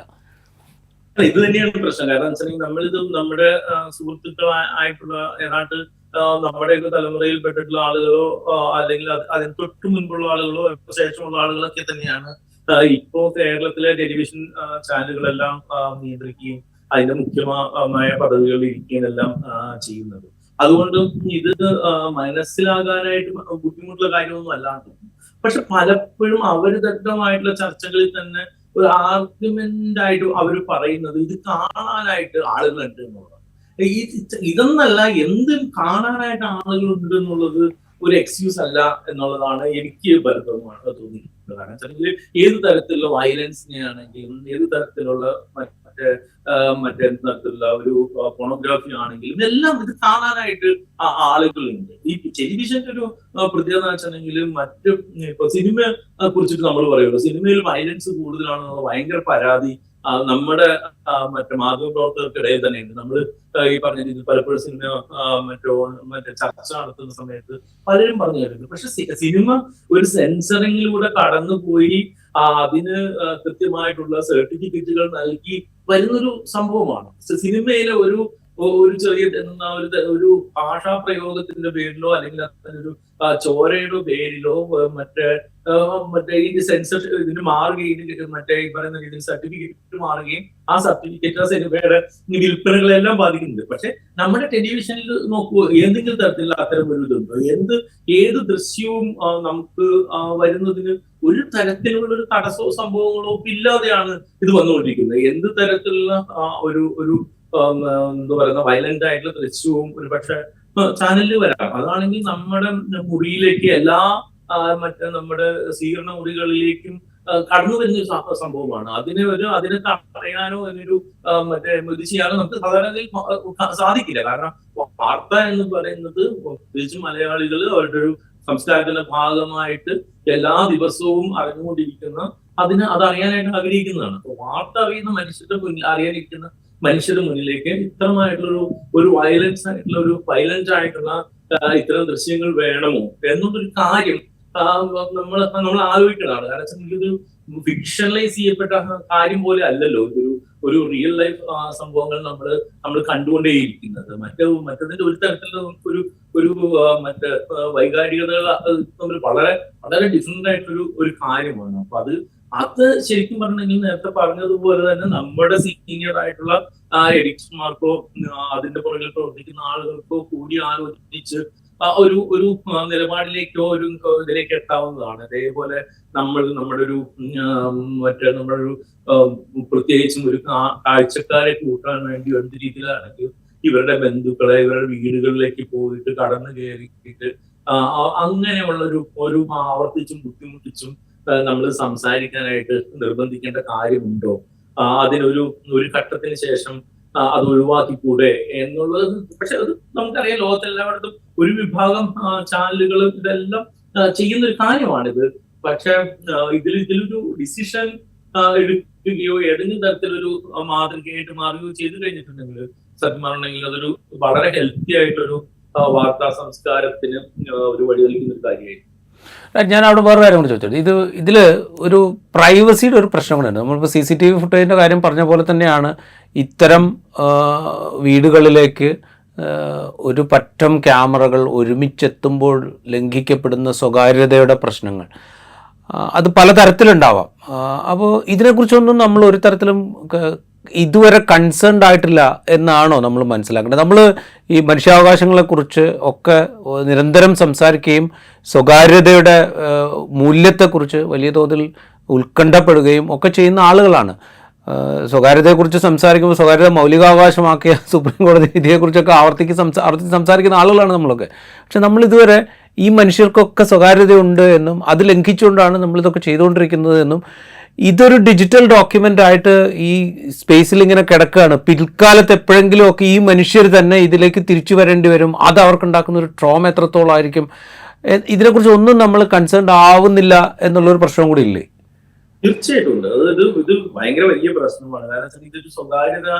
ഇത് തന്നെയാണ് പ്രശ്നം. കാരണം വെച്ചിട്ടുണ്ടെങ്കിൽ നമ്മളിത് നമ്മുടെ സുഹൃത്തുക്കളായിട്ടുള്ള ഏതാണ്ട് നമ്മുടെയൊക്കെ തലമുറയിൽപ്പെട്ടിട്ടുള്ള ആളുകളോ അല്ലെങ്കിൽ അതിന് തൊട്ട് മുൻപുള്ള ആളുകളോ ശേഷമുള്ള ആളുകളൊക്കെ തന്നെയാണ് ഇപ്പോ കേരളത്തിലെ ടെലിവിഷൻ ചാനലുകളെല്ലാം നിയന്ത്രിക്കുകയും അതിന്റെ മുഖ്യമായ പദവികളിൽ ഇരിക്കുകയും എല്ലാം ചെയ്യുന്നത്. അതുകൊണ്ട് ഇത് മനസ്സിലാകാനായിട്ട് ബുദ്ധിമുട്ടുള്ള കാര്യമൊന്നും അല്ലാതെ, പക്ഷെ പലപ്പോഴും അവരുദഗ്ധമായിട്ടുള്ള ചർച്ചകളിൽ തന്നെ ഒരു ആർഗ്യുമെന്റ് ആയിട്ട് അവർ പറയുന്നത് ഇത് കാണാനായിട്ട് ആളുകളുണ്ട് എന്നുള്ളതാണ്. ഇതൊന്നല്ല, എന്തും കാണാനായിട്ട് ആളുകളുണ്ട് എന്നുള്ളത് ഒരു എക്സ്ക്യൂസ് അല്ല എന്നുള്ളതാണ് എനിക്ക് പലപ്പോഴും തോന്നിയിട്ടുള്ളത്. കാരണം വെച്ചാൽ ഏത് തരത്തിലുള്ള വയലൻസിനെയാണെങ്കിലും ഏത് തരത്തിലുള്ള മറ്റേ മറ്റേ തരത്തിലുള്ള ഒരു പോണോഗ്രാഫി ആണെങ്കിലും എല്ലാം ഇത് കാണാനായിട്ട് ആളുകളുണ്ട്. ഈ ടെലിവിഷന്റെ ഒരു പ്രത്യേകത എന്ന് വെച്ചിട്ടുണ്ടെങ്കിൽ മറ്റ് ഇപ്പൊ സിനിമയെ കുറിച്ചിട്ട് നമ്മൾ പറയുള്ളൂ, സിനിമയിൽ വയലൻസ് കൂടുതലാണെന്നുള്ള ഭയങ്കര പരാതി നമ്മുടെ മറ്റേ മാധ്യമപ്രവർത്തകർക്കിടയിൽ തന്നെയുണ്ട്. നമ്മൾ ഈ പറഞ്ഞ രീതിയിൽ പലപ്പോഴും സിനിമ മറ്റേ ചർച്ച നടത്തുന്ന സമയത്ത് പലരും പറഞ്ഞു കേട്ടിട്ടുണ്ട്. പക്ഷെ സിനിമ ഒരു സെൻസറിങ്ങിലൂടെ കടന്നുപോയി അതിന് കൃത്യമായിട്ടുള്ള സർട്ടിഫിക്കറ്റുകൾ നൽകി വരുന്നൊരു സംഭവമാണ്. സിനിമയിലെ ഒരു ചെറിയ ഒരു ഭാഷാ പ്രയോഗത്തിന്റെ പേരിലോ അല്ലെങ്കിൽ അതിനൊരു ചോരയുടെ പേരിലോ മറ്റേ ഈ സെൻസർ ഇതിന് മാറുകയും മറ്റേ ഈ പറയുന്ന രീതിയിൽ സർട്ടിഫിക്കറ്റ് മാറുകയും ആ സർട്ടിഫിക്കറ്റ് ആ സിനിമയുടെ വിൽപ്പനകളെല്ലാം ബാധിക്കുന്നുണ്ട്. പക്ഷെ നമ്മുടെ ടെലിവിഷനിൽ നോക്കൂ, ഏതെങ്കിലും തരത്തിലുള്ള അത്തരം ഒരു ഇതുണ്ടോ? ഏത് ദൃശ്യവും നമുക്ക് വരുന്നതിന് ഒരു തരത്തിലുള്ള ഒരു തടസ്സമോ സംഭവങ്ങളോ ഇല്ലാതെയാണ് ഇത് വന്നുകൊണ്ടിരിക്കുന്നത്. എന്ത് തരത്തിലുള്ള ഒരു എന്താ പറയുന്ന വയലന്റ് ആയിട്ടുള്ള ദൃശ്യവും ഒരു പക്ഷെ ചാനലിൽ വരാം. അതാണെങ്കിൽ നമ്മുടെ മുറിയിലേക്ക് എല്ലാ നമ്മുടെ സ്വീകരണ മുറികളിലേക്കും കടന്നു വരുന്ന സംഭവമാണ്. അതിനെ തടയാനോ അതിനൊരു ഇത് ചെയ്യാനോ നമുക്ക് സാധാരണയിൽ സാധിക്കില്ല. കാരണം വാർത്ത എന്ന് പറയുന്നത് പ്രത്യേകിച്ച് മലയാളികൾ അവരുടെ ഒരു സംസ്കാരത്തിന്റെ ഭാഗമായിട്ട് എല്ലാ ദിവസവും അറിഞ്ഞുകൊണ്ടിരിക്കുന്ന അതറിയാനായിട്ട് ആഗ്രഹിക്കുന്നതാണ്. വാർത്ത അറിയുന്ന അറിയാനിരിക്കുന്ന മനുഷ്യരുടെ മുന്നിലേക്ക് ഇത്തരമായിട്ടുള്ള വയലൻസ് ആയിട്ടുള്ള വയലന്റ് ആയിട്ടുള്ള ഇത്തരം ദൃശ്യങ്ങൾ വേണമോ എന്നുള്ളൊരു കാര്യം നമ്മൾ ആലോചിക്കുന്നതാണ്. കാരണം ഇതൊരു ഫിക്ഷണലൈസ് ചെയ്യപ്പെട്ട കാര്യം പോലെ അല്ലല്ലോ ഒരു റിയൽ ലൈഫ് സംഭവങ്ങൾ നമ്മൾ കണ്ടുകൊണ്ടേയിരിക്കുന്നത്. മറ്റതിന്റെ ഒരു തരത്തിലുള്ള ഒരു വൈകാരികതകൾ വളരെ വളരെ ഡിഫറെന്റ് ആയിട്ടൊരു കാര്യമാണ്. അപ്പൊ അത് ശരിക്കും പറഞ്ഞെങ്കിൽ നേരത്തെ പറഞ്ഞതുപോലെ തന്നെ നമ്മുടെ സീനിയർ ആയിട്ടുള്ള എഡിറ്റർമാർക്കോ അതിന്റെ പുറകിൽ പ്രവർത്തിക്കുന്ന ആളുകൾക്കോ കൂടി ആലോചിച്ച് ഒരു നിലപാടിലേക്കോ ഇതിലേക്ക് എത്താവുന്നതാണ്. അതേപോലെ നമ്മുടെ ഒരു പ്രത്യേകിച്ചും ഒരു കാഴ്ചക്കാരെ കൂട്ടാൻ വേണ്ടി എന്ത് രീതിയിലാണെങ്കിൽ ഇവരുടെ ബന്ധുക്കളെ ഇവരുടെ വീടുകളിലേക്ക് പോയിട്ട് കടന്നു കയറിയിട്ട് അങ്ങനെയുള്ള ഒരു ആവർത്തിച്ചും ബുദ്ധിമുട്ടിച്ചും നമ്മൾ സംസാരിക്കാനായിട്ട് നിർബന്ധിക്കേണ്ട കാര്യമുണ്ടോ? ഒരു ഘട്ടത്തിന് ശേഷം അത് ഒഴിവാക്കിക്കൂടെ എന്നുള്ളത്. പക്ഷെ അത് നമുക്കറിയാം, ലോകത്തെല്ലായിടത്തും ഒരു വിഭാഗം ചാനലുകളും ഇതെല്ലാം ചെയ്യുന്ന ഒരു കാര്യമാണിത്. പക്ഷെ ഇതിലൊരു ഡിസിഷൻ എടുക്കുകയോ ഏതെങ്കിലും തരത്തിലൊരു മാതൃകയായിട്ട് മാറുകയോ ചെയ്തു കഴിഞ്ഞിട്ടുണ്ടെങ്കിൽ സത്യം പറഞ്ഞെങ്കിൽ അതൊരു വളരെ ഹെൽത്തി ആയിട്ടൊരു വാർത്താ സംസ്കാരത്തിന് ഒരു വഴിതെളിക്കുന്ന ഒരു കാര്യമായിരിക്കും. ഞാൻ അവിടെ വേറെ കാര്യം കൂടി ചോദിച്ചത്, ഇതിൽ ഒരു പ്രൈവസിയുടെ ഒരു പ്രശ്നം കൂടെയുണ്ട്. നമ്മളിപ്പോൾ CCTV ഫുട്ടേജിൻ്റെ കാര്യം പറഞ്ഞ പോലെ തന്നെയാണ് ഇത്തരം വീടുകളിലേക്ക് ഒരു പറ്റം ക്യാമറകൾ ഒരുമിച്ചെത്തുമ്പോൾ ലംഘിക്കപ്പെടുന്ന സ്വകാര്യതയുടെ പ്രശ്നങ്ങൾ അത് പലതരത്തിലുണ്ടാവാം. അപ്പോൾ ഇതിനെക്കുറിച്ചൊന്നും നമ്മൾ ഒരു തരത്തിലും ഇതുവരെ കൺസേൺഡ് ആയിട്ടില്ല എന്നാണോ നമ്മൾ മനസ്സിലാക്കേണ്ടത്? നമ്മൾ ഈ മനുഷ്യാവകാശങ്ങളെക്കുറിച്ച് ഒക്കെ നിരന്തരം സംസാരിക്കുകയും സ്വകാര്യതയുടെ മൂല്യത്തെക്കുറിച്ച് വലിയ തോതിൽ ഉത്കണ്ഠപ്പെടുകയും ഒക്കെ ചെയ്യുന്ന ആളുകളാണ്. സ്വകാര്യതയെക്കുറിച്ച് സംസാരിക്കുമ്പോൾ സ്വകാര്യത മൗലികാവകാശമാക്കിയ സുപ്രീം കോടതി വിധിയെക്കുറിച്ചൊക്കെ ആവർത്തിച്ച് സംസാരിക്കുന്ന ആളുകളാണ് നമ്മളൊക്കെ. പക്ഷെ നമ്മളിതുവരെ ഈ മനുഷ്യർക്കൊക്കെ സ്വകാര്യതയുണ്ട് എന്നും അത് ലംഘിച്ചുകൊണ്ടാണ് നമ്മളിതൊക്കെ ചെയ്തുകൊണ്ടിരിക്കുന്നത് എന്നും ഇതൊരു ഡിജിറ്റൽ ഡോക്യുമെൻ്റ് ആയിട്ട് ഈ സ്പേസിൽ ഇങ്ങനെ കിടക്കുകയാണ്. പിൽക്കാലത്ത് എപ്പോഴെങ്കിലും ഒക്കെ ഈ മനുഷ്യർ തന്നെ ഇതിലേക്ക് തിരിച്ചു വരേണ്ടി വരും. അത് അവർക്കുണ്ടാക്കുന്ന ഒരു ട്രോമ എത്രത്തോളമായിരിക്കും? ഇതിനെക്കുറിച്ച് ഒന്നും നമ്മൾ കൺസേൺഡ് ആവുന്നില്ല എന്നുള്ളൊരു പ്രശ്നം കൂടി ഇല്ലേ? തീർച്ചയായിട്ടും ഉണ്ട്. ഇത് ഭയങ്കര വലിയ പ്രശ്നമാണ്. കാരണം ഇതൊരു സ്വകാര്യത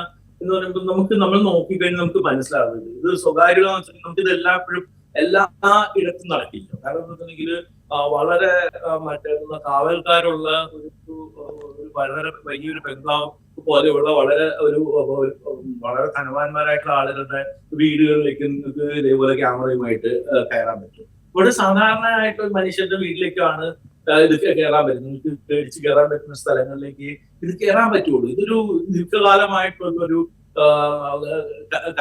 എന്ന് പറയുമ്പോൾ നമ്മൾ നോക്കിക്കഴിഞ്ഞാൽ നമുക്ക് മനസ്സിലാവുന്നത് ഇത് സ്വകാര്യത എന്ന് വെച്ചാൽ നമുക്ക് ഇത് എല്ലായ്പ്പോഴും എല്ലാ ഇടത്തും നടക്കില്ല. കാരണം എന്താ വെച്ചിട്ടുണ്ടെങ്കിൽ വളരെ കാവൽക്കാരുള്ള വളരെ വലിയൊരു ബംഗ്ലാവ് പോലെയുള്ള വളരെ ധനവാന്മാരായിട്ടുള്ള ആളുകളുടെ വീടുകളിലേക്ക് നിങ്ങൾക്ക് ഇതേപോലെ ക്യാമറയുമായിട്ട് കയറാൻ പറ്റും. ഇവിടെ സാധാരണയായിട്ട് മനുഷ്യന്റെ വീട്ടിലേക്കാണ് ഇത് കയറാൻ പറ്റും. നിങ്ങൾക്ക് പേടിച്ച് കയറാൻ പറ്റുന്ന സ്ഥലങ്ങളിലേക്ക് ഇത് കയറാൻ പറ്റുള്ളൂ. ഇതൊരു ദീർഘകാലമായിട്ടുള്ളൊരു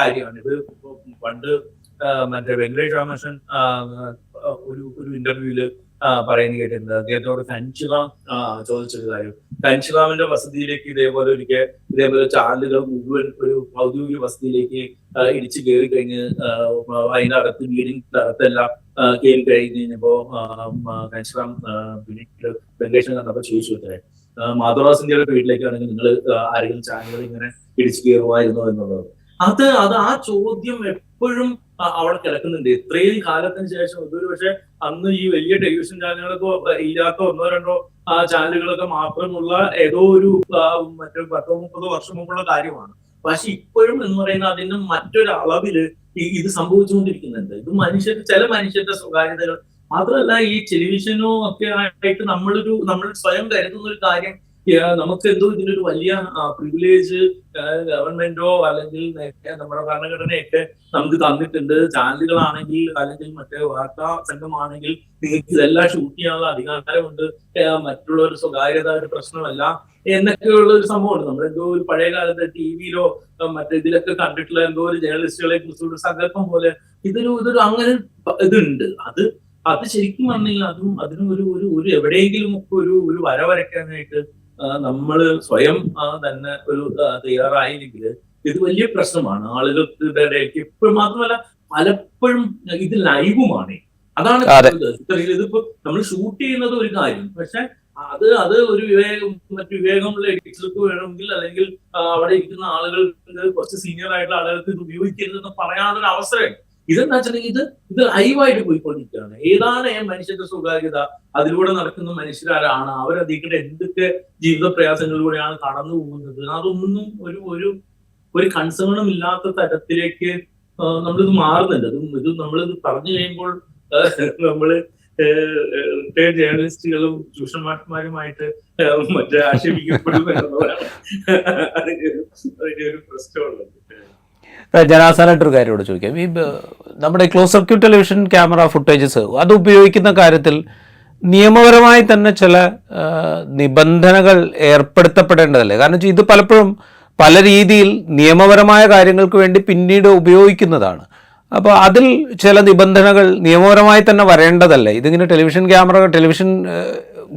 കാര്യമാണ്. ഇത് പണ്ട് വെങ്കടേഷ് രാമകൃഷ്ണൻ ഒരു ഇന്റർവ്യൂവില് പറയുന്നത് കേട്ടിട്ടുണ്ട്. അദ്ദേഹത്തോട് കൻഷിറാം ചോദിച്ചൊരു കാര്യം, കൻഷിറാമിന്റെ വസതിയിലേക്ക് ഇതേപോലെ ചാനലുകൾ മുഴുവൻ ഒരു ഔദ്യോഗിക വസതിയിലേക്ക് ഇടിച്ചു കയറി കഴിഞ്ഞ് അതിനകത്ത് വീടിന്റെ അകത്തെല്ലാം കയറി കഴിഞ്ഞപ്പോ കൻഷിറാം പിന്നീട് വെങ്കടേഷൻ കണ്ടപ്പോ ചോദിച്ചു അത്രേ, മാധവറാസിന്റെ വീട്ടിലേക്കാണെങ്കിൽ നിങ്ങൾ ആരെങ്കിലും ചാനലുകൾ ഇങ്ങനെ ഇടിച്ചു കയറുമായിരുന്നോ എന്നുള്ളത്. അത് ആ ചോദ്യം എപ്പോഴും അവിടെ കിടക്കുന്നുണ്ട്. ഇത്രയും കാലത്തിന് ശേഷം ഇതൊരു പക്ഷെ അന്ന് ഈ വലിയ ടെലിവിഷൻ ചാനലുകളൊക്കെ ഇല്ലാത്ത ഒന്നോ രണ്ടോ ചാനലുകളൊക്കെ മാത്രമുള്ള ഏതോ ഒരു മറ്റു 10-30 വർഷം മുമ്പുള്ള കാര്യമാണ്. പക്ഷെ ഇപ്പോഴും എന്ന് പറയുന്നത് അതിന്റെ മറ്റൊരു അളവില് ഇത് സംഭവിച്ചുകൊണ്ടിരിക്കുന്നുണ്ട്. ഇത് ചില മനുഷ്യരുടെ സ്വകാര്യതകൾ മാത്രമല്ല, ഈ ടെലിവിഷനോ ഒക്കെ ആയിട്ട് നമ്മൾ സ്വയം കരുതുന്ന ഒരു കാര്യം, നമുക്ക് എന്തോ ഇതിനൊരു വലിയ പ്രിവിലേജ് ഗവൺമെന്റോ അല്ലെങ്കിൽ നമ്മുടെ ഭരണഘടനയൊക്കെ നമുക്ക് തന്നിട്ടുണ്ട്. ചാനലുകളാണെങ്കിൽ അല്ലെങ്കിൽ മറ്റേ വാർത്താ സംഘമാണെങ്കിൽ നിങ്ങൾക്ക് ഇതെല്ലാം ഷൂട്ട് ചെയ്യാനുള്ള അധികാരമുണ്ട്, മറ്റുള്ള ഒരു സ്വകാര്യത ഒരു പ്രശ്നമല്ല എന്നൊക്കെയുള്ള ഒരു സംഭവമുണ്ട്. നമ്മൾ എന്തോ ഒരു പഴയ കാലത്ത് ടിവിയിലോ മറ്റേതിലൊക്കെ കണ്ടിട്ടുള്ള എന്തോ ഒരു ജേർണലിസ്റ്റുകളെ കുറിച്ചുള്ള സങ്കല്പം പോലെ ഇതൊരു അങ്ങനെ ഇതുണ്ട്. അത് ശരിക്കും പറഞ്ഞാൽ അതിനും ഒരു എവിടെയെങ്കിലും ഒക്കെ ഒരു വര വരയ്ക്കാനായിട്ട് നമ്മള് സ്വയം തന്നെ ഒരു തയ്യാറായില്ലെങ്കിൽ ഇത് വലിയ പ്രശ്നമാണ് ആളുകൾക്ക് ഇടയ്ക്ക്. ഇപ്പോഴും മാത്രമല്ല, പലപ്പോഴും ഇത് ലൈവുമാണ്. അതാണ് ഇതിപ്പോ നമ്മൾ ഷൂട്ട് ചെയ്യുന്നത് ഒരു കാര്യം, പക്ഷെ അത് ഒരു മറ്റു വിവേകമുള്ള എഡിറ്റർക്ക് വേണമെങ്കിൽ അല്ലെങ്കിൽ അവിടെ ഇരിക്കുന്ന ആളുകൾക്ക് കുറച്ച് സീനിയർ ആയിട്ടുള്ള ആളുകൾക്ക് ഇത് ഉപയോഗിക്കരുതെന്ന് പറയാനുള്ള അവസരം. ഇതെന്താ വെച്ചിട്ടുണ്ടെങ്കിൽ ഇത് ലൈവായിട്ട് പോയിക്കൊണ്ടിരിക്കുകയാണ്. ഏതാണ് മനുഷ്യന്റെ സ്വകാര്യത, അതിലൂടെ നടക്കുന്ന മനുഷ്യരാരാണ്, അവരധികം എന്തൊക്കെ ജീവിത പ്രയാസങ്ങളിലൂടെയാണ് കടന്നു പോകുന്നത്, അതൊന്നും ഒരു കൺസേണും ഇല്ലാത്ത തരത്തിലേക്ക് നമ്മളിത് മാറുന്നുണ്ട്. ഇത് നമ്മളിത് പറഞ്ഞു കഴിയുമ്പോൾ നമ്മള് റിട്ടയർഡ് ജേർണലിസ്റ്റുകളും ട്യൂഷന്മാരുമായിട്ട് മറ്റേ ആക്ഷേപിക്കപ്പെടും എന്നുള്ളതാണ് അതിന്റെ ഒരു പ്രശ്നമുള്ളത്. ഞാൻ അവസാനമായിട്ടൊരു കാര്യത്തോട് ചോദിക്കാം. ഈ നമ്മുടെ close circuit television camera footages അത് ഉപയോഗിക്കുന്ന കാര്യത്തിൽ നിയമപരമായി തന്നെ ചില നിബന്ധനകൾ ഏർപ്പെടുത്തപ്പെടേണ്ടതല്ലേ? കാരണം വെച്ചാൽ ഇത് പലപ്പോഴും പല രീതിയിൽ നിയമപരമായ കാര്യങ്ങൾക്ക് വേണ്ടി പിന്നീട് ഉപയോഗിക്കുന്നതാണ്. അപ്പോൾ അതിൽ ചില നിബന്ധനകൾ നിയമപരമായി തന്നെ വരേണ്ടതല്ലേ? ഇതിങ്ങനെ ടെലിവിഷൻ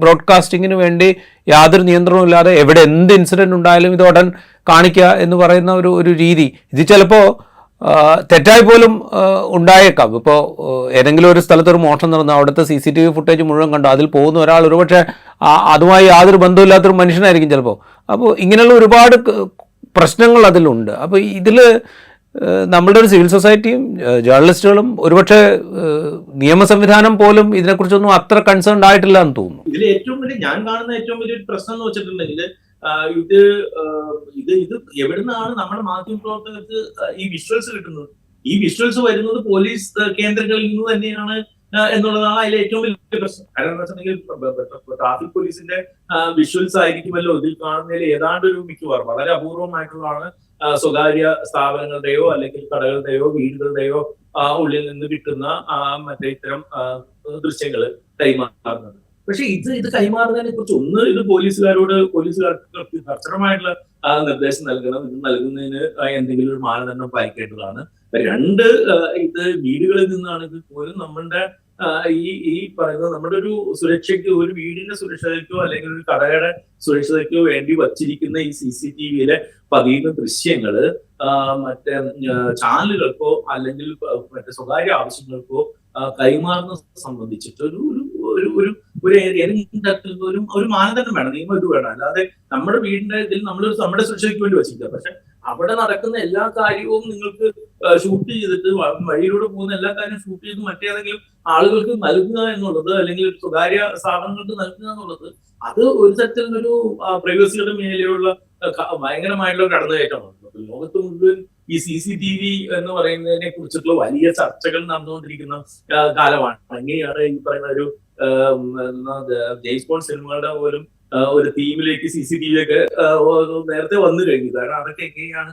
ബ്രോഡ്കാസ്റ്റിങ്ങിന് വേണ്ടി യാതൊരു നിയന്ത്രണവും ഇല്ലാതെ എവിടെ എന്ത് ഇൻസിഡൻറ്റ് ഉണ്ടായാലും ഇത് ഉടൻ കാണിക്കുക എന്ന് പറയുന്ന ഒരു രീതി, ഇത് ചിലപ്പോൾ തെറ്റായി പോലും ഉണ്ടായേക്കാം. ഇപ്പോൾ ഏതെങ്കിലും ഒരു സ്ഥലത്തൊരു മോഷണം നടന്നു, അവിടുത്തെ CCTV ഫുട്ടേജ് മുഴുവൻ കണ്ടു, അതിൽ പോകുന്ന ഒരാൾ ഒരുപക്ഷെ അതുമായി യാതൊരു ബന്ധമില്ലാത്തൊരു മനുഷ്യനായിരിക്കും ചിലപ്പോൾ. അപ്പോൾ ഇങ്ങനെയുള്ള ഒരുപാട് പ്രശ്നങ്ങൾ അതിലുണ്ട്. അപ്പോൾ ഇതിൽ നമ്മളുടെ ഒരു സിവിൽ സൊസൈറ്റിയും ജേർണലിസ്റ്റുകളും ഒരുപക്ഷെ നിയമ സംവിധാനം പോലും ഇതിനെക്കുറിച്ചൊന്നും അത്ര കൺസേൺഡ് ആയിട്ടില്ല എന്ന് തോന്നുന്നു. ഇതിൽ ഏറ്റവും വലിയ ഞാൻ കാണുന്ന ഏറ്റവും വലിയൊരു പ്രശ്നം എന്ന് വെച്ചിട്ടുണ്ടെങ്കിൽ ഇത് എവിടുന്നാണ് നമ്മുടെ മാധ്യമപ്രവർത്തകർക്ക് ഈ വിഷ്വൽസ് കിട്ടുന്നത്? ഈ വിഷ്വൽസ് വരുന്നത് പോലീസ് കേന്ദ്രങ്ങളിൽ നിന്ന് തന്നെയാണ് എന്നുള്ളതാണ് അതിലെ ഏറ്റവും വലിയ പ്രശ്നം. കാരണം എന്താ വെച്ചിട്ടുണ്ടെങ്കിൽ ട്രാഫിക് പോലീസിന്റെ വിഷ്വൽസ് ആയിരിക്കുമല്ലോ ഇതിൽ കാണുന്നതിൽ ഏതാണ്ട് ഒരു മിക്കവാറും വളരെ അപൂർവമായിട്ടുള്ളതാണ് സ്വകാര്യ സ്ഥാപനങ്ങളുടെയോ അല്ലെങ്കിൽ കടകളുടെയോ വീടുകളുടെയോ ഉള്ളിൽ നിന്ന് കിട്ടുന്ന മറ്റേ ഇത്തരം ദൃശ്യങ്ങൾ കൈമാറുന്നത്. പക്ഷെ ഇത് കൈമാറുന്നതിനെ കുറിച്ച് ഇത് പോലീസുകാർക്ക് കർശനമായിട്ടുള്ള നിർദ്ദേശം നൽകണം. ഇത് നൽകുന്നതിന് എന്തെങ്കിലും ഒരു മാനദണ്ഡം പാലിക്കേണ്ടതാണ്. രണ്ട്, ഇത് വീടുകളിൽ നിന്നാണെങ്കിൽ പോലും നമ്മളുടെ ഈ പറയുന്ന നമ്മുടെ ഒരു സുരക്ഷയ്ക്ക്, ഒരു വീടിന്റെ സുരക്ഷയ്ക്കോ അല്ലെങ്കിൽ ഒരു കടയുടെ സുരക്ഷയ്ക്കോ വേണ്ടി വച്ചിരിക്കുന്ന ഈ CCTVയിലെ പതിയുന്ന ദൃശ്യങ്ങള് മറ്റേ ചാനലുകൾക്കോ അല്ലെങ്കിൽ മറ്റേ സ്വകാര്യ ആവശ്യങ്ങൾക്കോ കൈമാറുന്നത് സംബന്ധിച്ചിട്ട് ഒരു മാനദണ്ഡം വേണം, നിയമം ഇത് വേണം. അല്ലാതെ നമ്മുടെ വീടിന്റെ ഇതിൽ നമ്മുടെ സുരക്ഷയ്ക്ക് വേണ്ടി വെച്ചിരിക്കുക. പക്ഷെ അവിടെ നടക്കുന്ന എല്ലാ കാര്യവും നിങ്ങൾക്ക് ഷൂട്ട് ചെയ്തിട്ട് വഴിയിലൂടെ പോകുന്ന എല്ലാ കാര്യവും ഷൂട്ട് ചെയ്ത് മറ്റേതെങ്കിലും ആളുകൾക്ക് നൽകുക എന്നുള്ളത് അല്ലെങ്കിൽ സ്വകാര്യ സ്ഥാപനങ്ങൾക്ക് നൽകുക എന്നുള്ളത് അത് ഒരു തരത്തിലൊരു പ്രൈവസിയുടെ മേലെയുള്ള ഭയങ്കരമായിട്ടുള്ള കടന്നുകയറ്റമാണ്. ലോകത്ത് മുഴുവൻ ഈ CCTV എന്ന് പറയുന്നതിനെ കുറിച്ചിട്ടുള്ള വലിയ ചർച്ചകൾ നടന്നുകൊണ്ടിരിക്കുന്ന കാലമാണ്. എങ്ങനെയാണ് ഈ പറയുന്ന ഒരു ജെയിംസ് ബോണ്ട് സിനിമകളുടെ പോലും ഒരു തീമിലേക്ക് CCTV ഒക്കെ നേരത്തെ വന്നു കഴിഞ്ഞു. കാരണം അതൊക്കെ എങ്ങനെയാണ്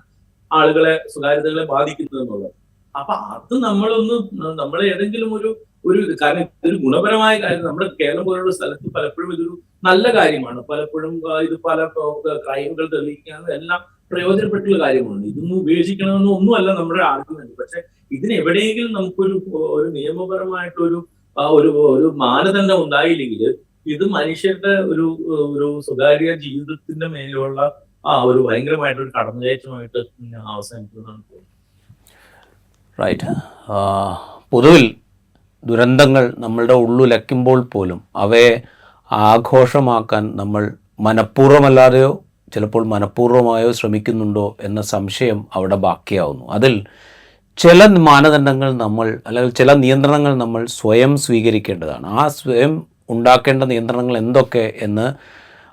ആളുകളെ സ്വകാര്യതകളെ ബാധിക്കുന്നത് എന്നുള്ളത്. അപ്പൊ അത് നമ്മൾ ഏതെങ്കിലും ഒരു കാരണം ഇതൊരു ഗുണപരമായ കാര്യം. നമ്മുടെ കേരളം പോലുള്ള സ്ഥലത്ത് പലപ്പോഴും ഇതൊരു നല്ല കാര്യമാണ്. പലപ്പോഴും ഇത് പല ക്രൈമുകൾ തെളിയിക്കാനും എല്ലാം പ്രയോജനപ്പെട്ടുള്ള കാര്യമാണ്. ഇതൊന്നും ഉപേക്ഷിക്കണമെന്നും ഒന്നുമല്ല നമ്മുടെ ആർഗ്യുമെന്റ്. പക്ഷെ ഇതിനെവിടെയെങ്കിലും നമുക്കൊരു നിയമപരമായിട്ടൊരു ഒരു മാനദണ്ഡം ഉണ്ടായില്ലെങ്കിൽ ഇത് മനുഷ്യരുടെ ഒരു സ്വകാര്യ ജീവിതത്തിന്റെ മേലുള്ള ഒരു ഭയങ്കരമായിട്ടൊരു കടന്നുകയറ്റമായിട്ട് അവസാനിക്കുന്നതാണ്. റൈറ്റ്. പൊതുവിൽ ദുരന്തങ്ങൾ നമ്മളുടെ ഉള്ളുലയ്ക്കുമ്പോൾ പോലും അവയെ ആഘോഷമാക്കാൻ നമ്മൾ മനഃപൂർവ്വമല്ലാതെയോ ചിലപ്പോൾ മനഃപൂർവ്വമായോ ശ്രമിക്കുന്നുണ്ടോ എന്ന സംശയം അവിടെ ബാക്കിയാവുന്നു. അതിൽ ചില മാനദണ്ഡങ്ങൾ നമ്മൾ അല്ലെങ്കിൽ ചില നിയന്ത്രണങ്ങൾ നമ്മൾ സ്വയം സ്വീകരിക്കേണ്ടതാണ്. ആ സ്വയം ഉണ്ടാക്കേണ്ട നിയന്ത്രണങ്ങൾ എന്തൊക്കെ എന്ന്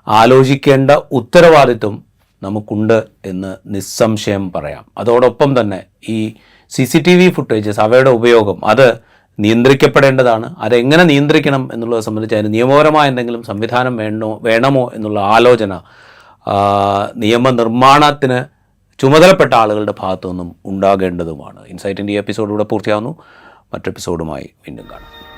ആലോചിക്കേണ്ട ഉത്തരവാദിത്വം നമുക്കുണ്ട് എന്ന് നിസ്സംശയം പറയാം. അതോടൊപ്പം തന്നെ ഈ CCTV ഫുട്ടേജസ്, അവയുടെ ഉപയോഗം അത് നിയന്ത്രിക്കപ്പെടേണ്ടതാണ്. അതെങ്ങനെ നിയന്ത്രിക്കണം എന്നുള്ളത് സംബന്ധിച്ച് അതിന് നിയമപരമായ എന്തെങ്കിലും സംവിധാനം വേണമോ എന്നുള്ള ആലോചന നിയമനിർമ്മാണത്തിന് ചുമതലപ്പെട്ട ആളുകളുടെ ഭാഗത്തു നിന്നും ഉണ്ടാകേണ്ടതുമാണ്. ഇൻസൈറ്റിൻ്റെ ഈ എപ്പിസോഡ് ഇവിടെ പൂർത്തിയാവുന്നു. മറ്റെപ്പിസോഡുമായി വീണ്ടും കാണാം.